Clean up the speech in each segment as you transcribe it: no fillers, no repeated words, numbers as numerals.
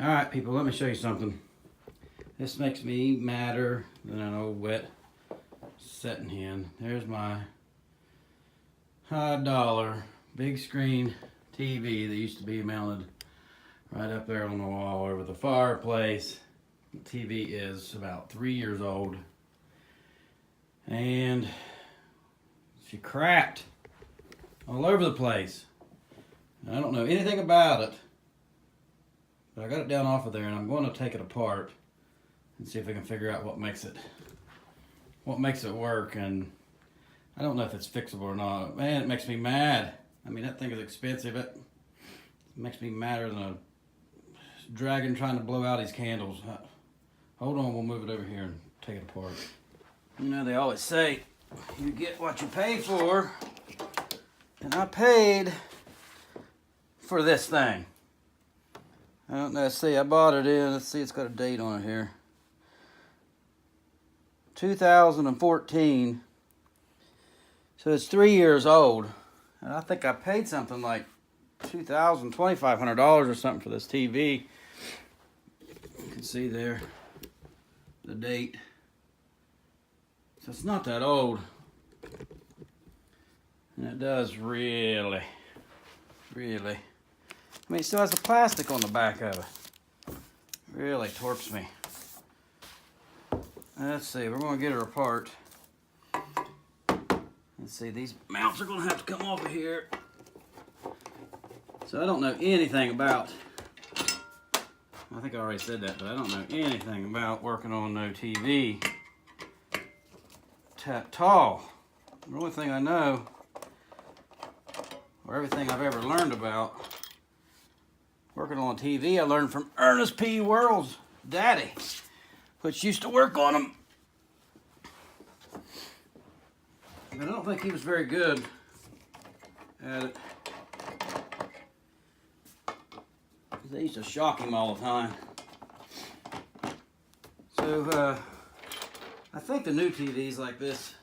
All right, people, let me show you something. This makes me madder than an old wet setting hen. There's my high dollar big screen TV that used to be mounted right up there on the wall over the fireplace. The TV is about 3 years old and she cracked all over the place. I don't know anything about it, but I got it down off of there and I'm going to take it apart and see if I can figure out what makes it work. And I don't know if it's fixable or not. Man, it makes me mad. I mean, that thing is expensive. It makes me madder than a dragon trying to blow out his candles. Hold on, we'll move it over here and take it apart. You know, they always say you get what you pay for, and I paid for this thing. I don't know, let's see, I bought it in, let's see, it's got a date on it here. 2014. So it's 3 years old. And I think I paid something like $2,500 or something for this TV. You can see there the date. So it's not that old. And it does really. I mean, it still has the plastic on the back of it. Really torps me. Let's see, we're going to get her apart. Let's see, these mounts are going to have to come off of here. So I don't know anything about, I think I already said that, but I don't know anything about working on no TV at all. The only thing I know, or everything I've ever learned about working on TV, I learned from Ernest P. Worrell's daddy, which used to work on them. But I don't think he was very good at it. They used to shock him all the time. So I think the new TVs like this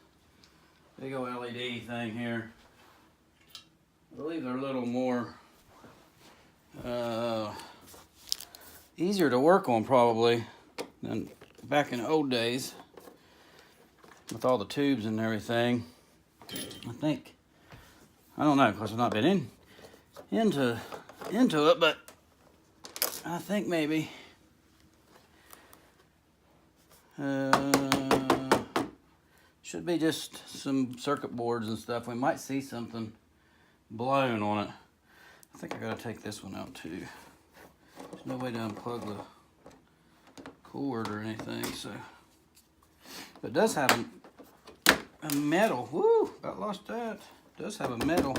big old LED thing here, I believe they're a little more easier to work on probably than back in the old days with all the tubes and everything. I think, I don't know, because I've not been into it, but I think maybe should be just some circuit boards and stuff. We might see something blown on it. I think I gotta take this one out too. There's no way to unplug the cord or anything, so. But it does have a metal, woo, about lost that. It does have a metal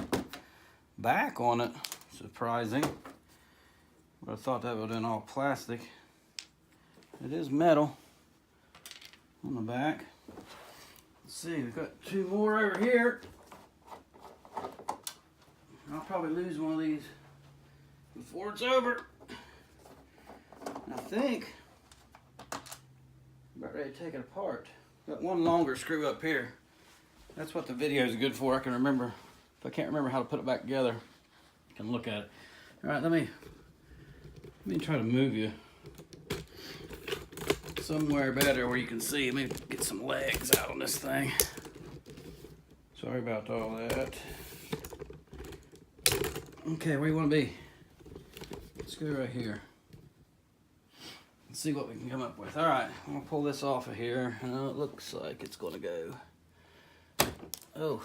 back on it, surprising. But I thought that would have been all plastic. It is metal on the back. Let's see, we've got two more over here. I'll probably lose one of these before it's over. I think I'm about ready to take it apart. Got one longer screw up here. That's what the video is good for. I can remember. If I can't remember how to put it back together, I can look at it. All right, let me try to move you somewhere better where you can see. Let me get some legs out on this thing. Sorry about all that. Okay, where you want to be? Let's go right here. Let's see what we can come up with. All right, I'm gonna pull this off of here. It looks like it's gonna go. Oh,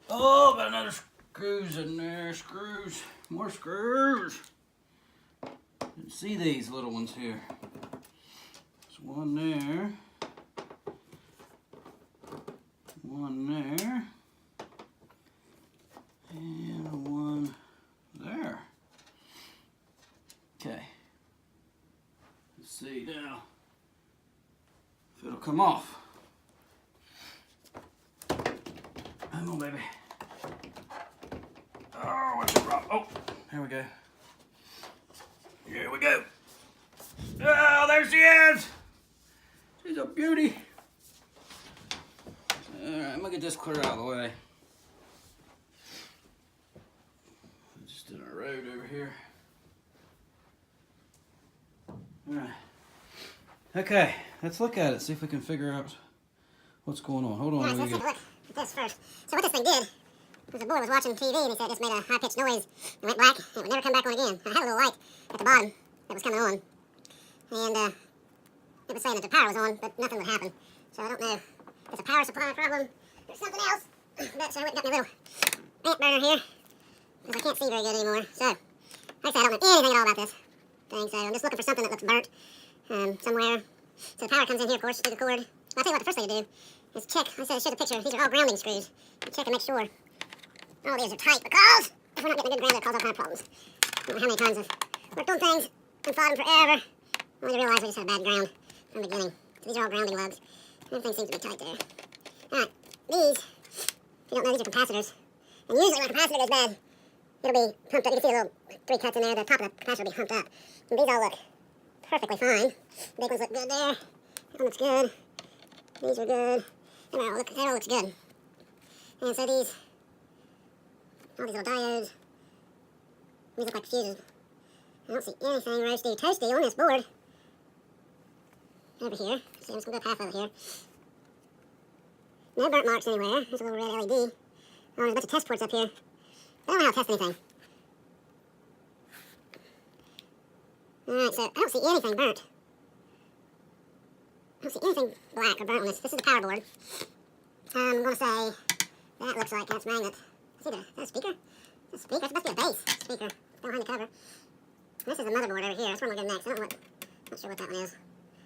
got another screws in there. Screws, more screws. You see these little ones here? There's one there. One there. And one there. Okay. Let's see now if it'll come off. Come on, baby. Oh, what's the problem? Oh, here we go. Here we go. Oh, there she is. She's a beauty. All right, I'm gonna get this clear out of the way. Just in our road over here. Alright. Okay, let's look at it, see if we can figure out what's going on. Hold on. Alright, so let's take a look at this first. So what this thing did was the board was watching TV and he said it just made a high-pitched noise and went black and it would never come back on again. I had a little light at the bottom that was coming on. And it was saying that the power was on, but nothing would happen. So I don't know if it's a power supply problem or something else. But so I went and got my little ant burner here because I can't see very good anymore. So, like I said, I don't know anything at all about this thing. So I'm just looking for something that looks burnt somewhere. So the power comes in here, of course, through the cord. Well, I'll tell you what, the first thing to do is check. I said I showed a picture. These are all grounding screws. Check and make sure all these are tight because if we're not getting a good ground, it'll cause all kinds of problems. I don't know how many times I've worked on things and fought them forever, only to realize we just had a bad ground from the beginning. So these are all grounding lugs. Everything seems to be tight there. Alright, these, if you don't know, these are capacitors. And usually when a capacitor goes bad, it'll be pumped up. You can see the little 3 cuts in there. The top of the capacitor will be pumped up. And these all look perfectly fine. The big ones look good there. That one looks good. These are good. That all looks good. And so these, all these little diodes, these look like fuses. I don't see anything roasty toasty on this board. Over here. See, I'm just going to go half over here. No burnt marks anywhere. There's a little red LED. Oh, there's a bunch of test ports up here. I don't know how to test anything. Alright, so I don't see anything burnt. I don't see anything black or burnt on this. This is the power board. I'm going to say that looks like that's magnet. Is that a speaker? Is that a speaker? It must be a bass speaker. Behind the cover. This is the motherboard over here. That's where I'm going to go next. I don't know not sure what that one is.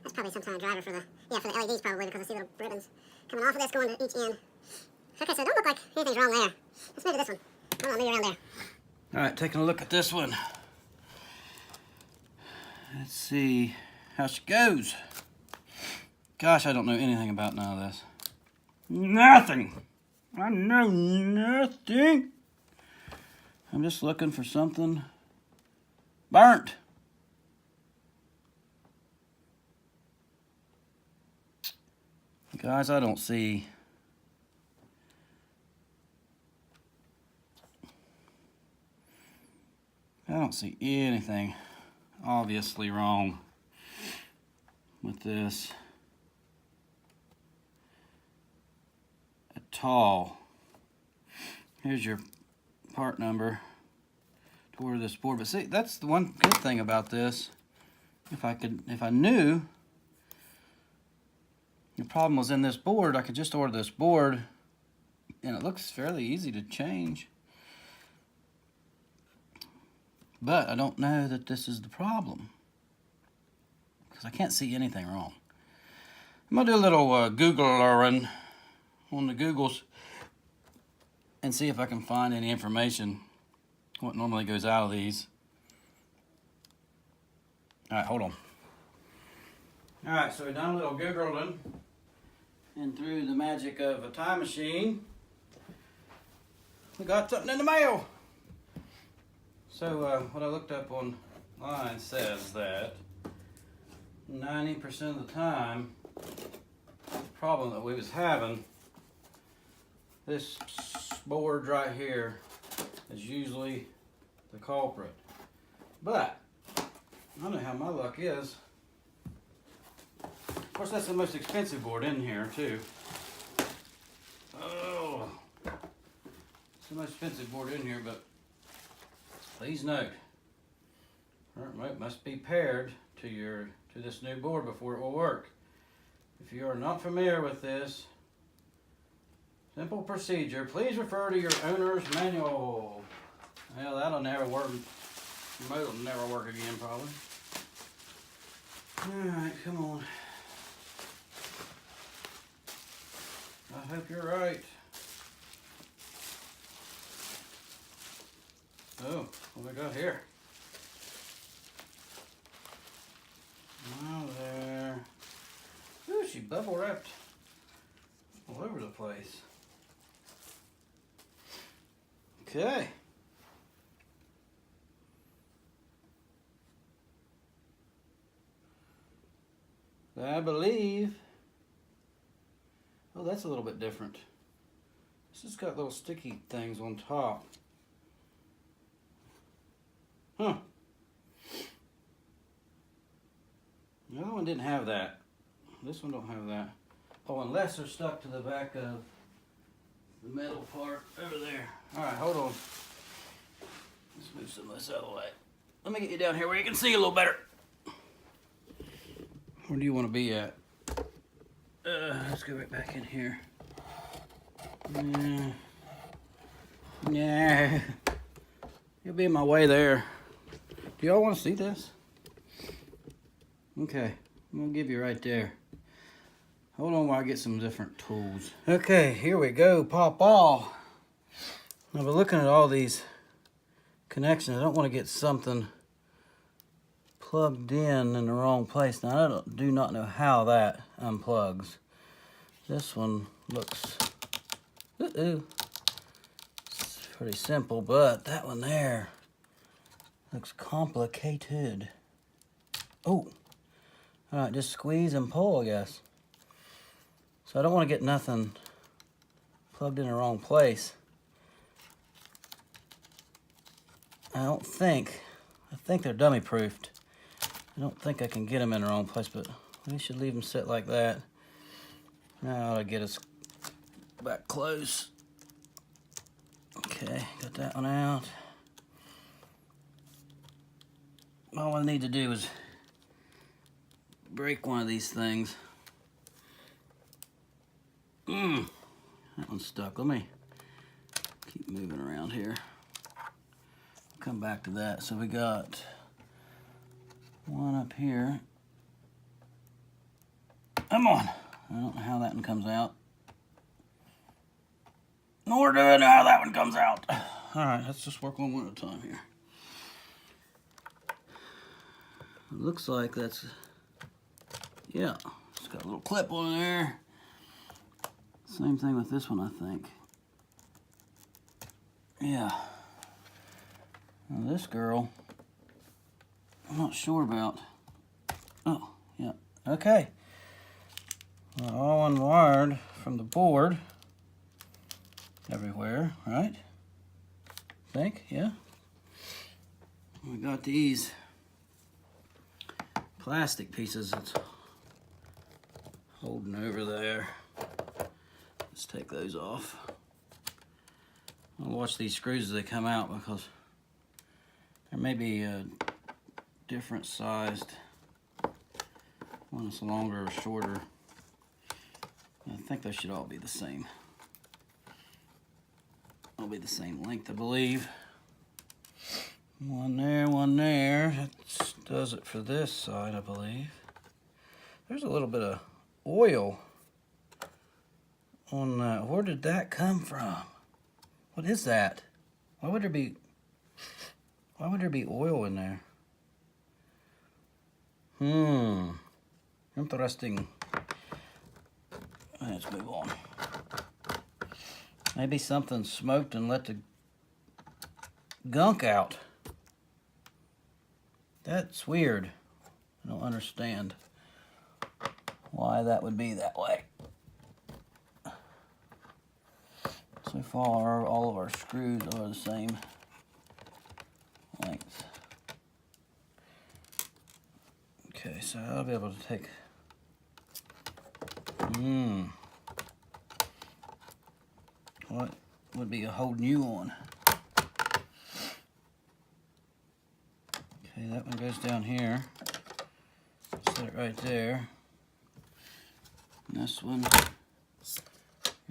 That's probably some kind of driver for the LEDs probably because I see little ribbons coming off of this going to each end. Okay, so it don't look like anything's wrong there. Let's move to this one. Hold on, move around there. Alright, taking a look at this one. Let's see how she goes. Gosh, I don't know anything about none of this. Nothing! I know nothing! I'm just looking for something burnt. Guys, I don't see anything obviously wrong with this at all. Here's your part number to order this board. But see, that's the one good thing about this. If I knew the problem was in this board, I could just order this board and it looks fairly easy to change. But I don't know that this is the problem because I can't see anything wrong. I'm going to do a little Googling on the Googles and see if I can find any information what normally goes out of these. Alright, hold on. Alright, so we've done a little Googling, and through the magic of a time machine, we got something in the mail. So what I looked up online says that 90% of the time, the problem that we was having, this board right here is usually the culprit. But I don't know how my luck is. Of course, that's the most expensive board in here too. Oh, it's the most expensive board in here, but please note, our remote must be paired to this new board before it will work. If you are not familiar with this simple procedure, please refer to your owner's manual. Well, that'll never work. Remote will never work again, probably. Alright, come on. I hope you're right. Oh, what do we got here? Oh, there. Ooh, she bubble wrapped all over the place. Okay. I believe, oh, that's a little bit different. This has got little sticky things on top. Huh. one didn't have that. This one don't have that. Oh, unless they're stuck to the back of the metal part over there. All right, hold on. Let's move some of this out of the way. Let me get you down here where you can see a little better. Where do you want to be at? Let's go right back in here. Yeah. You'll be in my way there. Do y'all want to see this? Okay, I'm gonna give you right there. Hold on while I get some different tools. Okay, here we go, pop all. I've been looking at all these connections. I don't want to get something plugged in the wrong place. Now, I do not know how that unplugs. This one looks, it's pretty simple, but that one there looks complicated. Oh, all right, just squeeze and pull, I guess. So I don't want to get nothing plugged in the wrong place. I think they're dummy proofed. I don't think I can get them in the wrong place, but we should leave them sit like that. Now I ought to get us back close. Okay, got that one out. All I need to do is break one of these things. That one's stuck. Let me keep moving around here. Come back to that. So we got one up here. Come on. I don't know how that one comes out. Nor do I know how that one comes out. All right, let's just work on one at a time here. It looks like that's, yeah, it's got a little clip on there. Same thing with this one, I think. Yeah. Now this girl, I'm not sure about. Oh, yeah, okay. Well, all unwired from the board everywhere, right? Think, yeah. We got these plastic pieces that's holding over there. Let's take those off. I'll watch these screws as they come out because there may be a different sized one that's longer or shorter. I think they should all be the same. They'll be the same length, I believe. One there, one there. That does it for this side, I believe. There's a little bit of oil on that. Where did that come from? What is that? Why would there be oil in there? Interesting. Let's move on. Maybe something smoked and let the gunk out. That's weird. I don't understand why that would be that way. So far, all of our screws are the same length. Okay, so I'll be able to take. What would be a whole new one? Okay, that one goes down here. Set it right there. And this one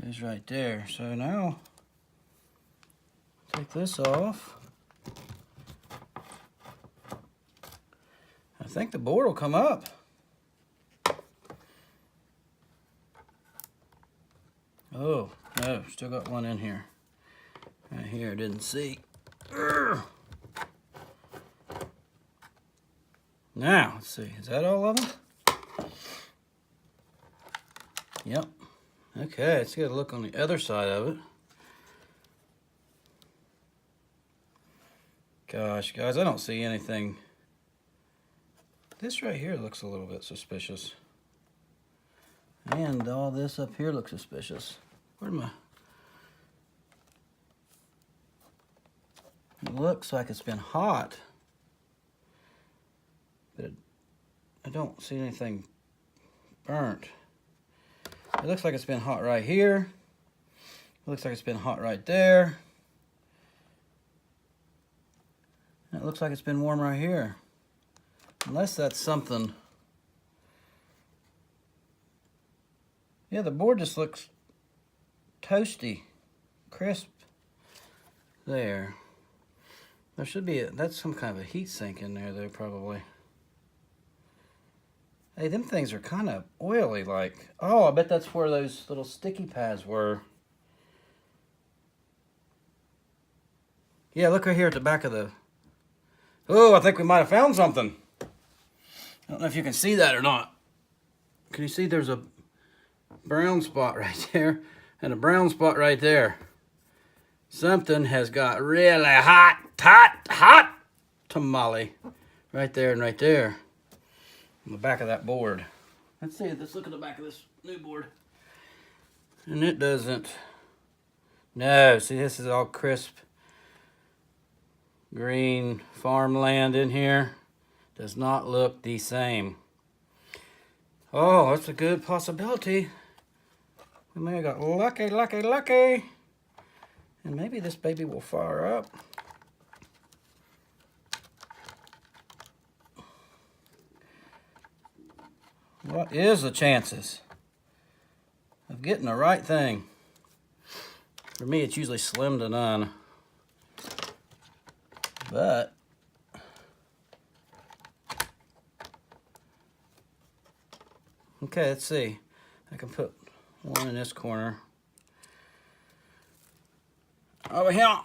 goes right there. So now, take this off. I think the board will come up. Oh, no, still got one in here. Right here, didn't see. Now, let's see, is that all of them? Yep. Okay, let's get a look on the other side of it. Gosh, guys, I don't see anything. This right here looks a little bit suspicious. And all this up here looks suspicious. Where am I? It looks like it's been hot. But I don't see anything burnt. It looks like it's been hot right here. It looks like it's been hot right there. And it looks like it's been warm right here. Unless that's something. Yeah, the board just looks toasty, crisp there. There should be that's some kind of a heat sink in there though, probably. Hey, them things are kind of oily like. Oh, I bet that's where those little sticky pads were. Yeah, look right here at the back of the... Oh, I think we might have found something. I don't know if you can see that or not. Can you see there's a brown spot right there and a brown spot right there? Something has got really hot tamale right there and right there on the back of that board. Let's see, let's look at the back of this new board. And it doesn't. No, see, this is all crisp green farmland in here. Does not look the same. Oh, that's a good possibility. We may have got lucky. And maybe this baby will fire up. What is the chances of getting the right thing? For me, it's usually slim to none. But okay, let's see. I can put one in this corner. Over here.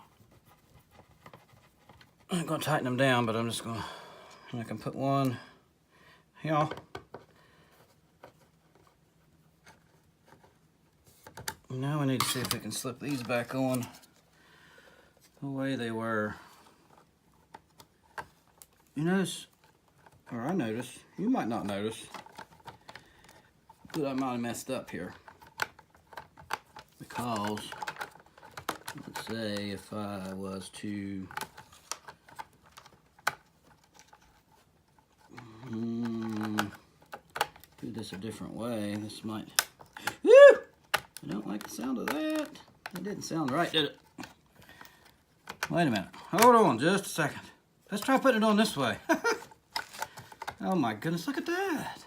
I'm going to tighten them down, but I'm just going to... I can put one here. Now I need to see if we can slip these back on the way they were. You notice, or I notice, you might not notice, that I might have messed up here. Because, let's say if I was to do this a different way, this might, woo! I don't like the sound of that. That didn't sound right, did it? Wait a minute, hold on just a second. Let's try putting it on this way. Oh my goodness, look at that.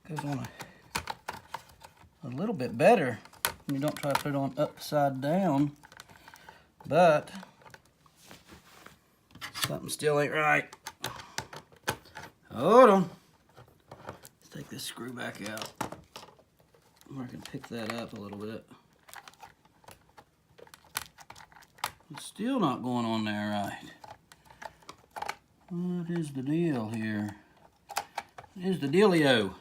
Goes on a little bit better when you don't try to put it on upside down. But something still ain't right. Hold on. Let's take this screw back out. I can pick that up a little bit. It's still not going on there right. What is the deal here? What is the dealio?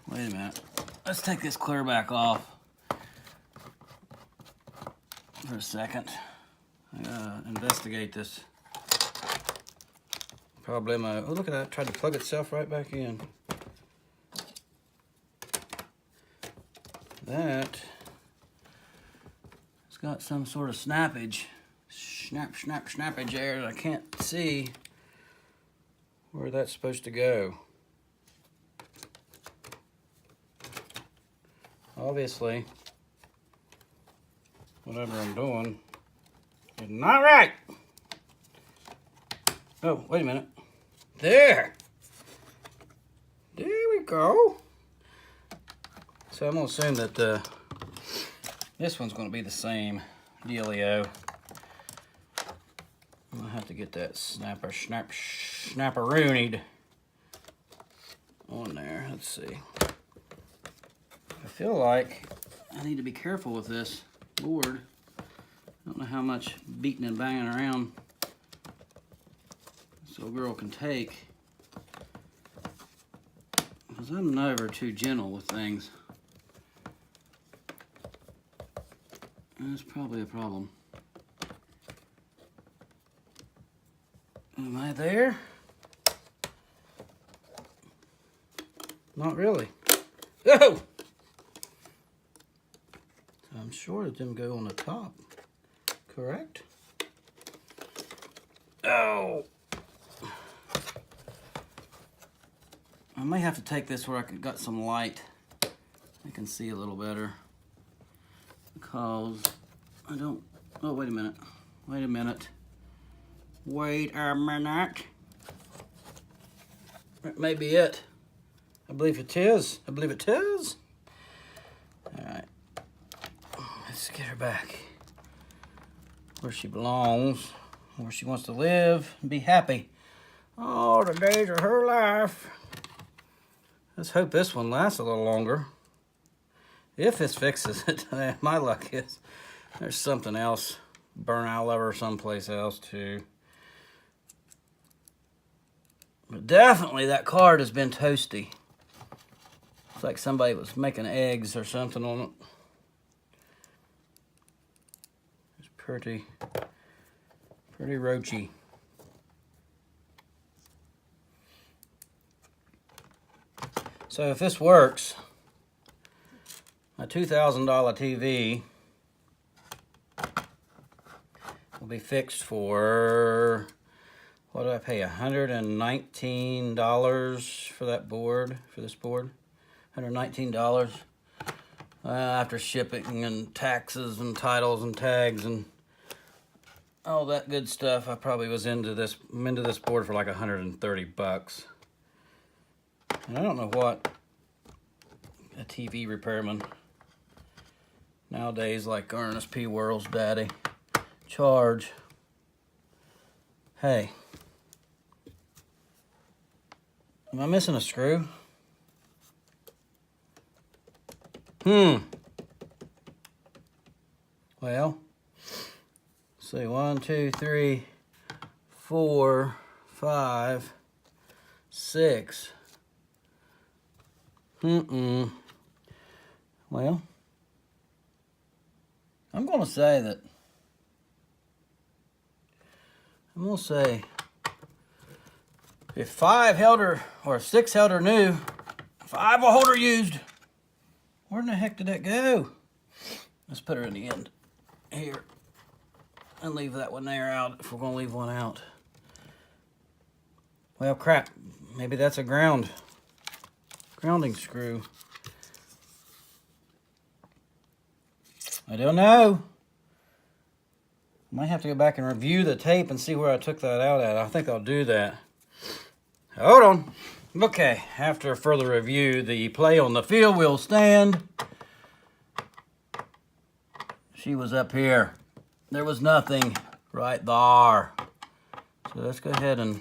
Wait a minute. Let's take this clear back off for a second. I gotta investigate this problemo. Oh, look at that. It tried to plug itself right back in. That it's got some sort of snappage. Snappage there that I can't see where that's supposed to go. Obviously, whatever I'm doing is not right. Oh, wait a minute. There we go. So I'm gonna assume that this one's gonna be the same dealio. I'm gonna have to get that snapperoonied on there. Let's see. I feel like I need to be careful with this board. I don't know how much beating and banging around this little girl can take, because I'm never too gentle with things. That's probably a problem. Am I there? Not really. Oh! So I'm sure that them go on the top, correct? Oh. I may have to take this where I got some light. I can see a little better. Because I don't, oh, wait a minute. Wait a minute. Wait a minute. That may be it. I believe it is. I believe it is. All right. Let's get her back where she belongs, where she wants to live and be happy. Oh, the days of her life. Let's hope this one lasts a little longer. If this fixes it, my luck is there's something else burn all over someplace else too. But definitely that card has been toasty. It's like somebody was making eggs or something on it. It's pretty roachy. So if this works, my $2,000 TV will be fixed for, what did I pay, $119 for that board, for this board? $119 after shipping and taxes and titles and tags and all that good stuff. I probably was into this board for like 130 bucks. And I don't know what a TV repairman nowadays, like Ernest P. Worrell's daddy, charge. Hey, am I missing a screw? Well, let's see, 1, 2, 3, 4, 5, 6. Well, I'm going to say if 5 held her, or 6 held her new, 5 will hold her used. Where in the heck did that go? Let's put her in the end here and leave that one there out if we're going to leave one out. Well, crap. Maybe that's a grounding screw. I don't know. Might have to go back and review the tape and see where I took that out at. I think I'll do that. Hold on. Okay, after further review, the play on the field will stand. She was up here. There was nothing right there. So let's go ahead and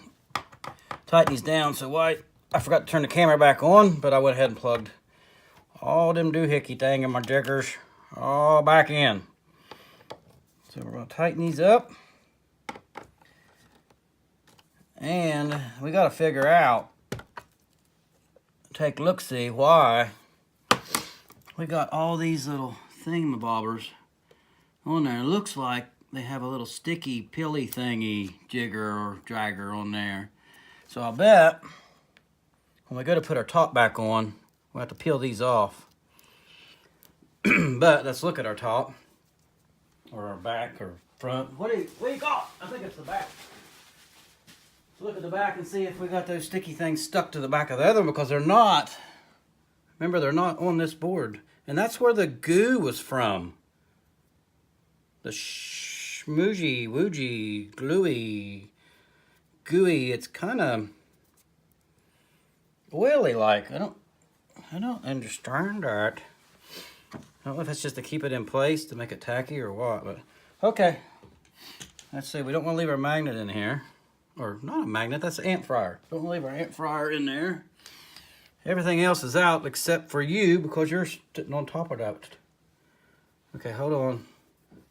tighten these down. So I forgot to turn the camera back on, but I went ahead and plugged all them doohickey thing and my jiggers all back in. So we're going to tighten these up. And we got to figure out, take a look-see why we got all these little thingamabobbers on there. It looks like they have a little sticky, pilly thingy jigger or dragger on there. So I'll bet when we go to put our top back on, we'll have to peel these off. But let's look at our top, or our back, or front. What do you got? I think it's the back. Let's look at the back and see if we got those sticky things stuck to the back of the other one, because they're not. Remember, they're not on this board. And that's where the goo was from. The schmoogey, woogey, gluey, gooey. It's kind of oily like. I don't understand that. I don't know if it's just to keep it in place to make it tacky or what, but okay. Let's see, we don't want to leave our magnet in here. Or not a magnet, that's an ant fryer. Don't want to leave our ant fryer in there. Everything else is out except for you because you're sitting on top of that. Okay, hold on.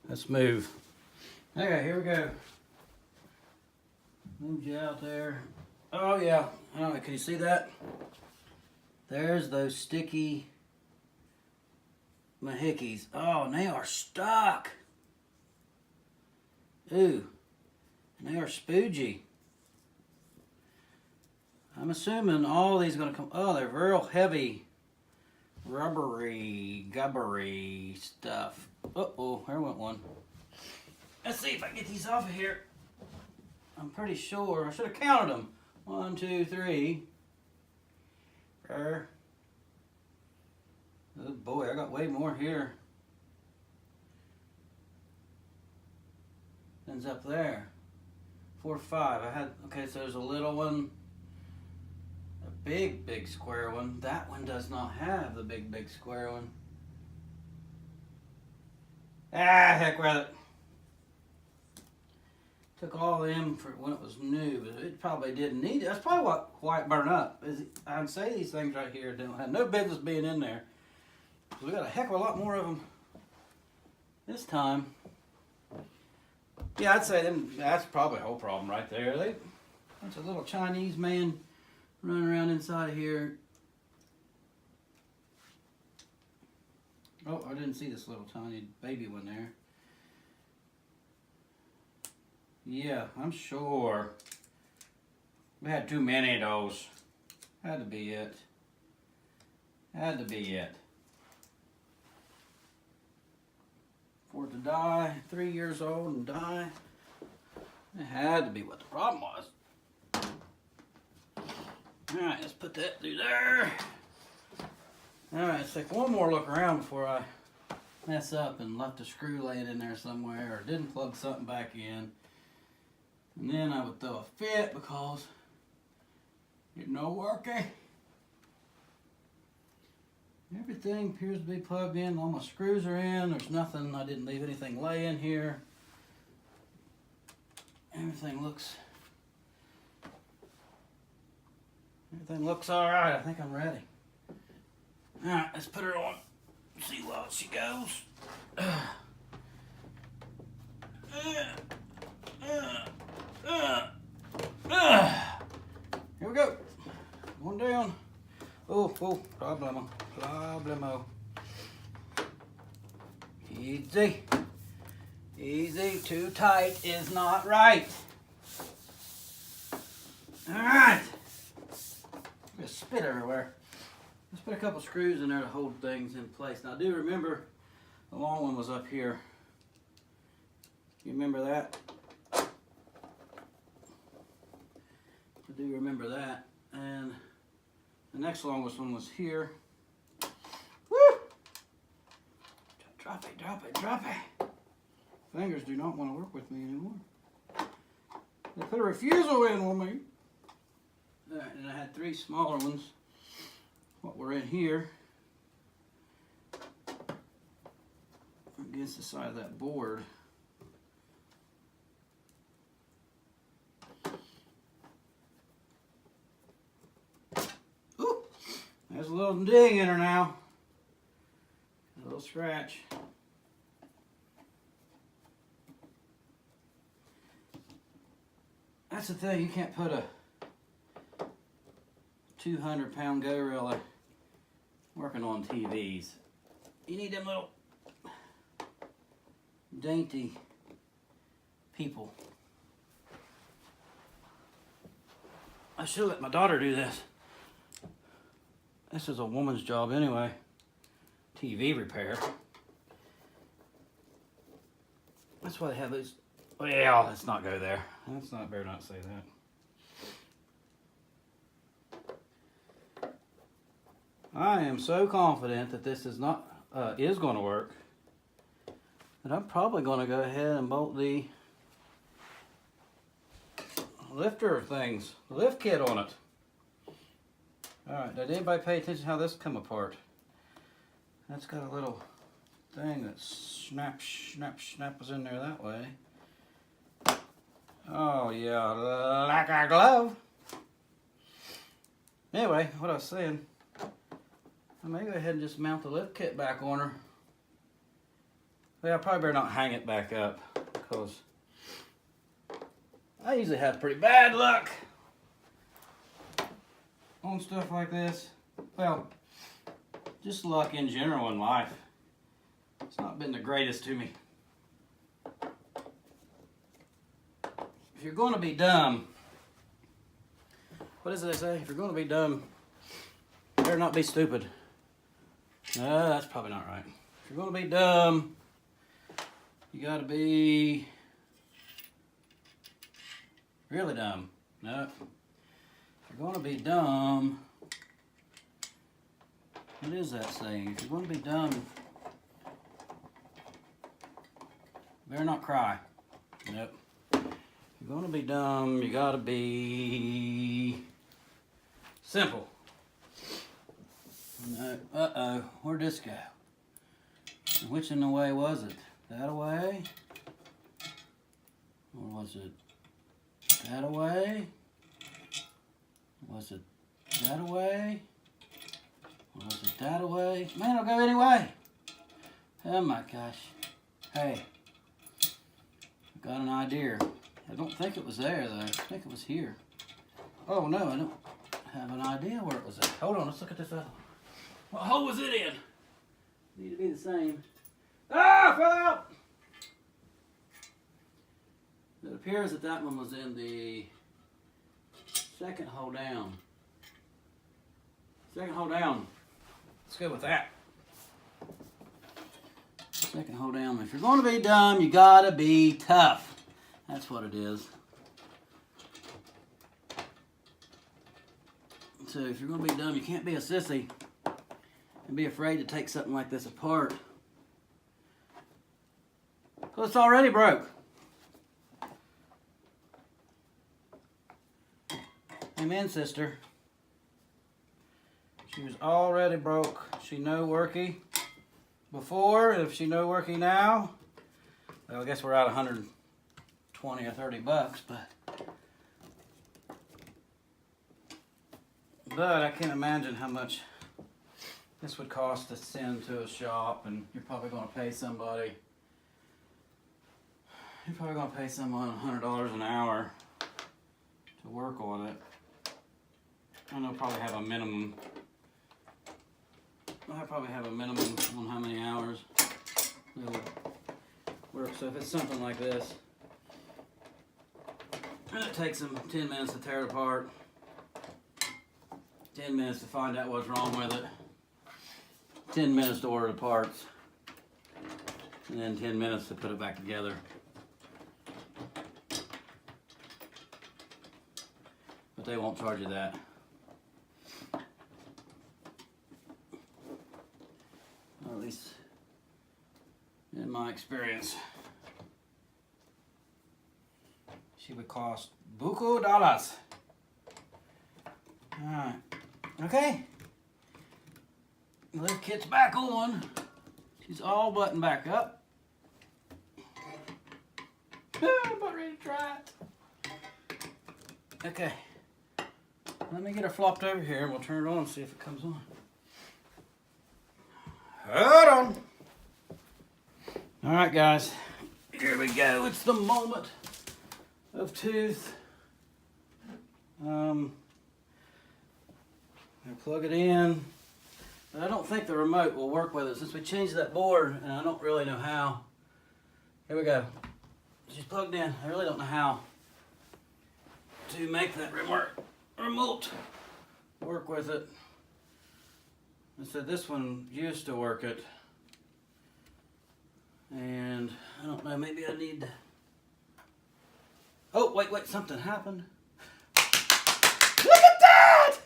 Let's move. Okay, here we go. Move you out there. Oh yeah, I don't know, can you see that? There's those sticky mahickeys. Oh, and they are stuck. Ooh, and they are spoogey. I'm assuming all these are going to come. Oh, they're real heavy, rubbery, gubbery stuff. Uh-oh, there went one. Let's see if I can get these off of here. I'm pretty sure, I should have counted them. 1, 2, 3. Oh boy, I got way more here than's up there. 4, 5. I had, okay, so there's a little one, a big square one. That one does not have the big square one. Ah, heck with it. Took all them for when it was new, but it probably didn't need it. That's probably why it burned up. I'd say these things right here don't have no business being in there. So we got a heck of a lot more of them this time. Yeah, I'd say that's probably the whole problem right there. Bunch of little Chinese man running around inside of here. Oh, I didn't see this little tiny baby one there. Yeah, I'm sure. We had too many of those. Had to be it. Had to be it. For it to die, 3 years old and die. It had to be what the problem was. Alright, let's put that through there. Alright, let's take one more look around before I mess up and left a screw laying in there somewhere or didn't plug something back in. And then I would throw a fit because it's not working. Everything appears to be plugged in. All my screws are in. There's nothing, I didn't leave anything laying here. Everything looks all right. I think I'm ready. All right, let's put her on. See how she goes. Here we go. Going down. Oh, problemo. Easy. Easy. Too tight is not right. All right. Just spit everywhere. Let's put a couple screws in there to hold things in place. Now, do remember the long one was up here. You remember that? I do remember that. And the next longest one was here. Woo! Drop it. Fingers do not want to work with me anymore. They put a refusal in on me. Alright, and I had 3 smaller ones. What were in here against the side of that board. Ooh, there's a little ding in her now. A little scratch. That's the thing, you can't put a 200-pound gorilla working on TVs. You need them little dainty people. I should let my daughter do this. This is a woman's job anyway. TV repair. That's why they have those. Well, let's not go there. Better not say that. I am so confident that this is going to work that I'm probably going to go ahead and bolt the lifter things, the lift kit on it. Alright, did anybody pay attention how this come apart? That's got a little thing that snaps in there that way. Oh yeah, like a glove. Anyway, what I was saying, I may go ahead and just mount the lift kit back on her. Well, I probably better not hang it back up because I usually have pretty bad luck on stuff like this. Well, just luck in general in life. It's not been the greatest to me. If you're going to be dumb, what does they say? If you're going to be dumb, you better not be stupid. No, that's probably not right. If you're going to be dumb, you got to be Really dumb. No. If you're going to be dumb, what is that saying? If you're going to be dumb, better not cry. Nope. If you're going to be dumb, you got to be simple. No. Uh-oh. Where'd this go? Which in the way was it? That away? Or was it that away? Was it that away? Or was it that away? Man, it'll go any way. Oh my gosh. Hey. I've got an idea. I don't think it was there though. I think it was here. Oh no, I don't have an idea where it was at. Hold on, let's look at this other one. What hole was it in? Need to be the same. Ah, I fell out! It appears that that one was in the second hole down. Second hole down. Let's go with that. Second hole down. If you're going to be dumb, you gotta be tough. That's what it is. So if you're going to be dumb, you can't be a sissy and be afraid to take something like this apart. Well, it's already broke. Amen, sister. She was already broke. She no worky before. If she no worky now, well, I guess we're out 120 or 30 bucks, but I can't imagine how much this would cost to send to a shop, and you're probably going to pay somebody. You're probably going to pay someone $100 an hour to work on it. And they'll probably have a minimum. I'll probably have a minimum on how many hours they'll work. So if it's something like this, and it takes them 10 minutes to tear it apart, 10 minutes to find out what's wrong with it, 10 minutes to order the parts, and then 10 minutes to put it back together. But they won't charge you that. Or at least in my experience. She would cost buku dollars. Alright. Okay. The lift kit's back on. She's all buttoned back up. I'm about ready to try it. Okay. Let me get her flopped over here and we'll turn it on and see if it comes on. Hold on. Alright guys, here we go. It's the moment of truth. I'll plug it in. But I don't think the remote will work with it since we changed that board and I don't really know how. Here we go. She's plugged in. I really don't know how to make that remote work with it. I said this one used to work it, and I don't know, maybe I need to... Oh, wait, something happened. Look at that!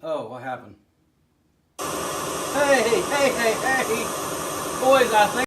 Oh, what happened? Hey! Boys, I think